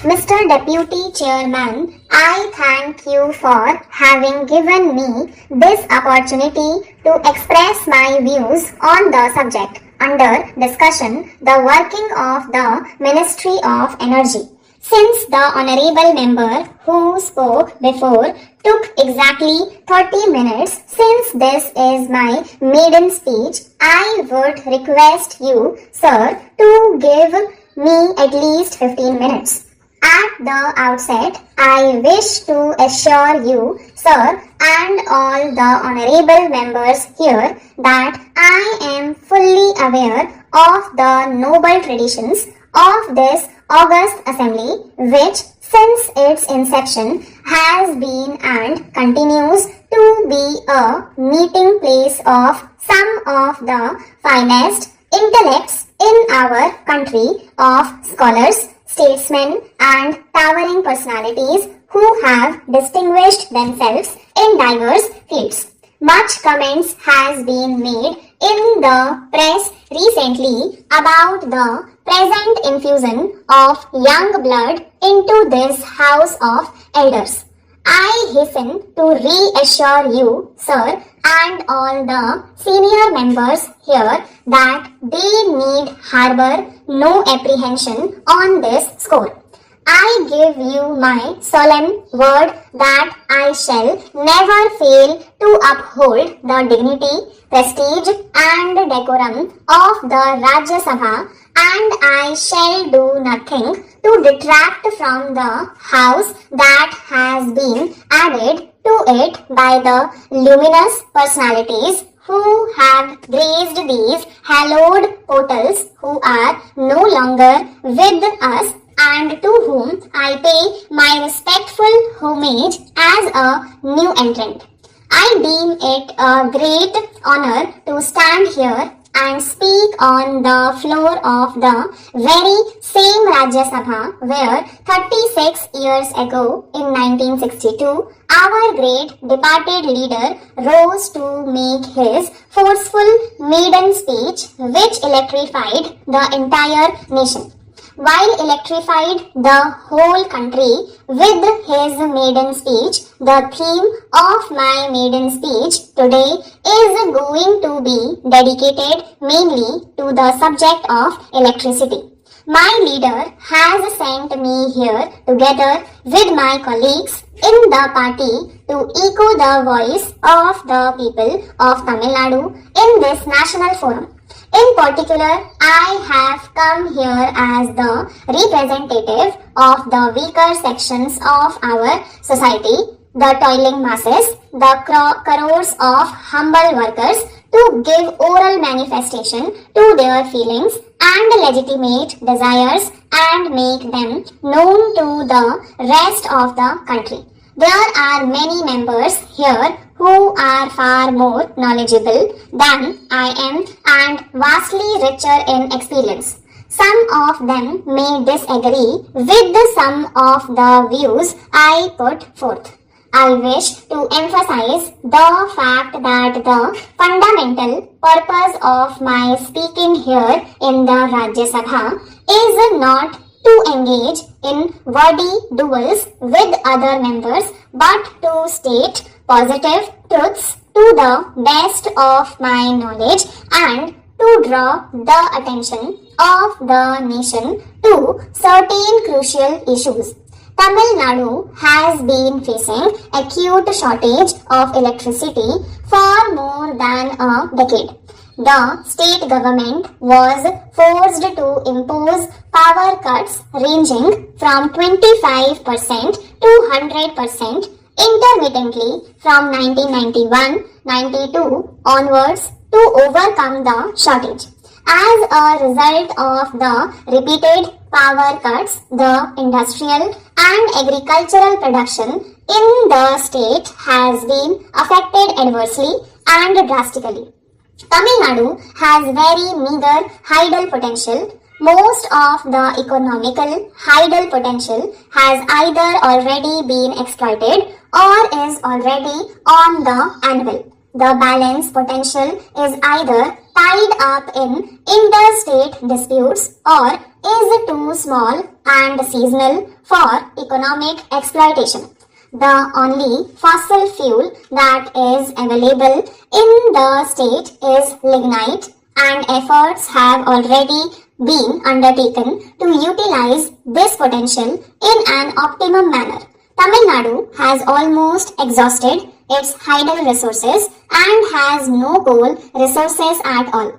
Mr. Deputy Chairman, I thank you for having given me this opportunity to express my views on the subject under discussion, the working of the Ministry of Energy. Since the honorable member who spoke before took exactly 30 minutes, since this is my maiden speech, I would request you, sir, to give me at least 15 minutes. At the outset, I wish to assure you, sir, and all the honorable members here that I am fully aware of the noble traditions of this august assembly, which since its inception has been and continues to be a meeting place of some of the finest intellects in our country, of scholars, statesmen and towering personalities who have distinguished themselves in diverse fields. Much comments has been made in the press recently about the present infusion of young blood into this House of Elders. I hasten to reassure you, sir, and all the senior members here that they need harbor no apprehension on this score. I give you my solemn word that I shall never fail to uphold the dignity, prestige and decorum of the Rajya Sabha, and I shall do nothing to detract from the house that has been added to it by the luminous personalities who have graced these hallowed portals, who are no longer with us, and to whom I pay my respectful homage as a new entrant. I deem it a great honor to stand here and speak on the floor of the very same Rajya Sabha where 36 years ago in 1962 our great departed leader rose to make his forceful maiden speech which electrified the entire nation. While electrified the whole country with his maiden speech, the theme of my maiden speech today is going to be dedicated mainly to the subject of electricity. My leader has sent me here together with my colleagues in the party to echo the voice of the people of Tamil Nadu in this national forum. In particular, I have come here as the representative of the weaker sections of our society, the toiling masses, the crores of humble workers, to give oral manifestation to their feelings and legitimate desires and make them known to the rest of the country. There are many members here who are far more knowledgeable than I am and vastly richer in experience. Some of them may disagree with some of the views I put forth. I wish to emphasize the fact that the fundamental purpose of my speaking here in the Rajya Sabha is not to engage in wordy duels with other members, but to state positive truths to the best of my knowledge and to draw the attention of the nation to certain crucial issues. Tamil Nadu has been facing acute shortage of electricity for more than a decade. The state government was forced to impose power cuts ranging from 25% to 100% intermittently from 1991-92 onwards to overcome the shortage. As a result of the repeated power cuts, the industrial and agricultural production in the state has been affected adversely and drastically. Tamil Nadu has very meager hydel potential. Most of the economical hydel potential has either already been exploited or is already on the anvil. The balance potential is either tied up in interstate disputes or is too small and seasonal for economic exploitation. The only fossil fuel that is available in the state is lignite, and efforts have already been undertaken to utilize this potential in an optimum manner. Tamil Nadu has almost exhausted its hydel resources and has no coal resources at all.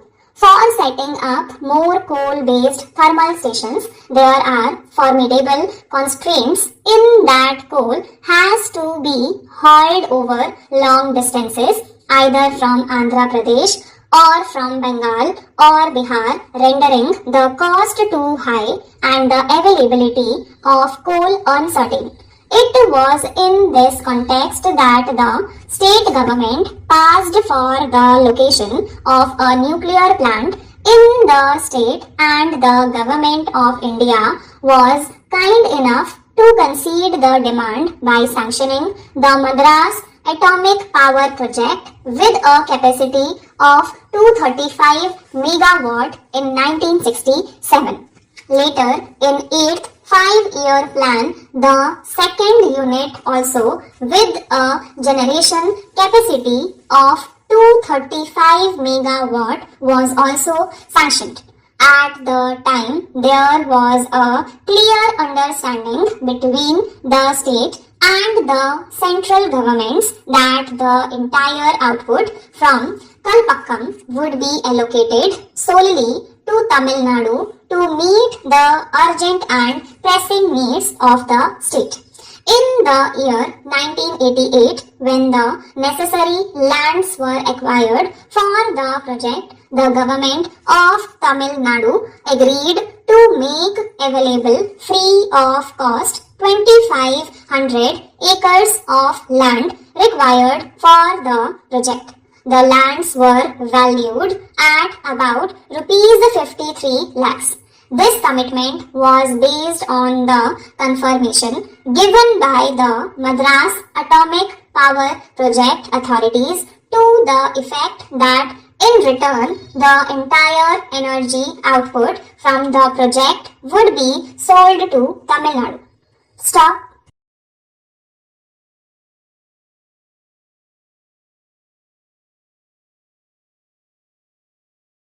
For setting up more coal-based thermal stations, there are formidable constraints in that coal has to be hauled over long distances either from Andhra Pradesh or from Bengal or Bihar, rendering the cost too high and the availability of coal uncertain. It was in this context that the state government passed for the location of a nuclear plant in the state, and the government of India was kind enough to concede the demand by sanctioning the Madras Atomic Power Project with a capacity of 235 megawatt in 1967. Later, in 8th 5-year plan, the second unit also with a generation capacity of 235 megawatt was also sanctioned. At the time, there was a clear understanding between the state and the central governments that the entire output from Kalpakkam would be allocated solely to Tamil Nadu to meet the urgent and pressing needs of the state. In the year 1988, when the necessary lands were acquired for the project, the government of Tamil Nadu agreed to make available free of cost 2,500 acres of land required for the project. The lands were valued at about rupees 53 lakhs. This commitment was based on the confirmation given by the Madras Atomic Power Project authorities to the effect that in return the entire energy output from the project would be sold to Tamil Nadu. Stop.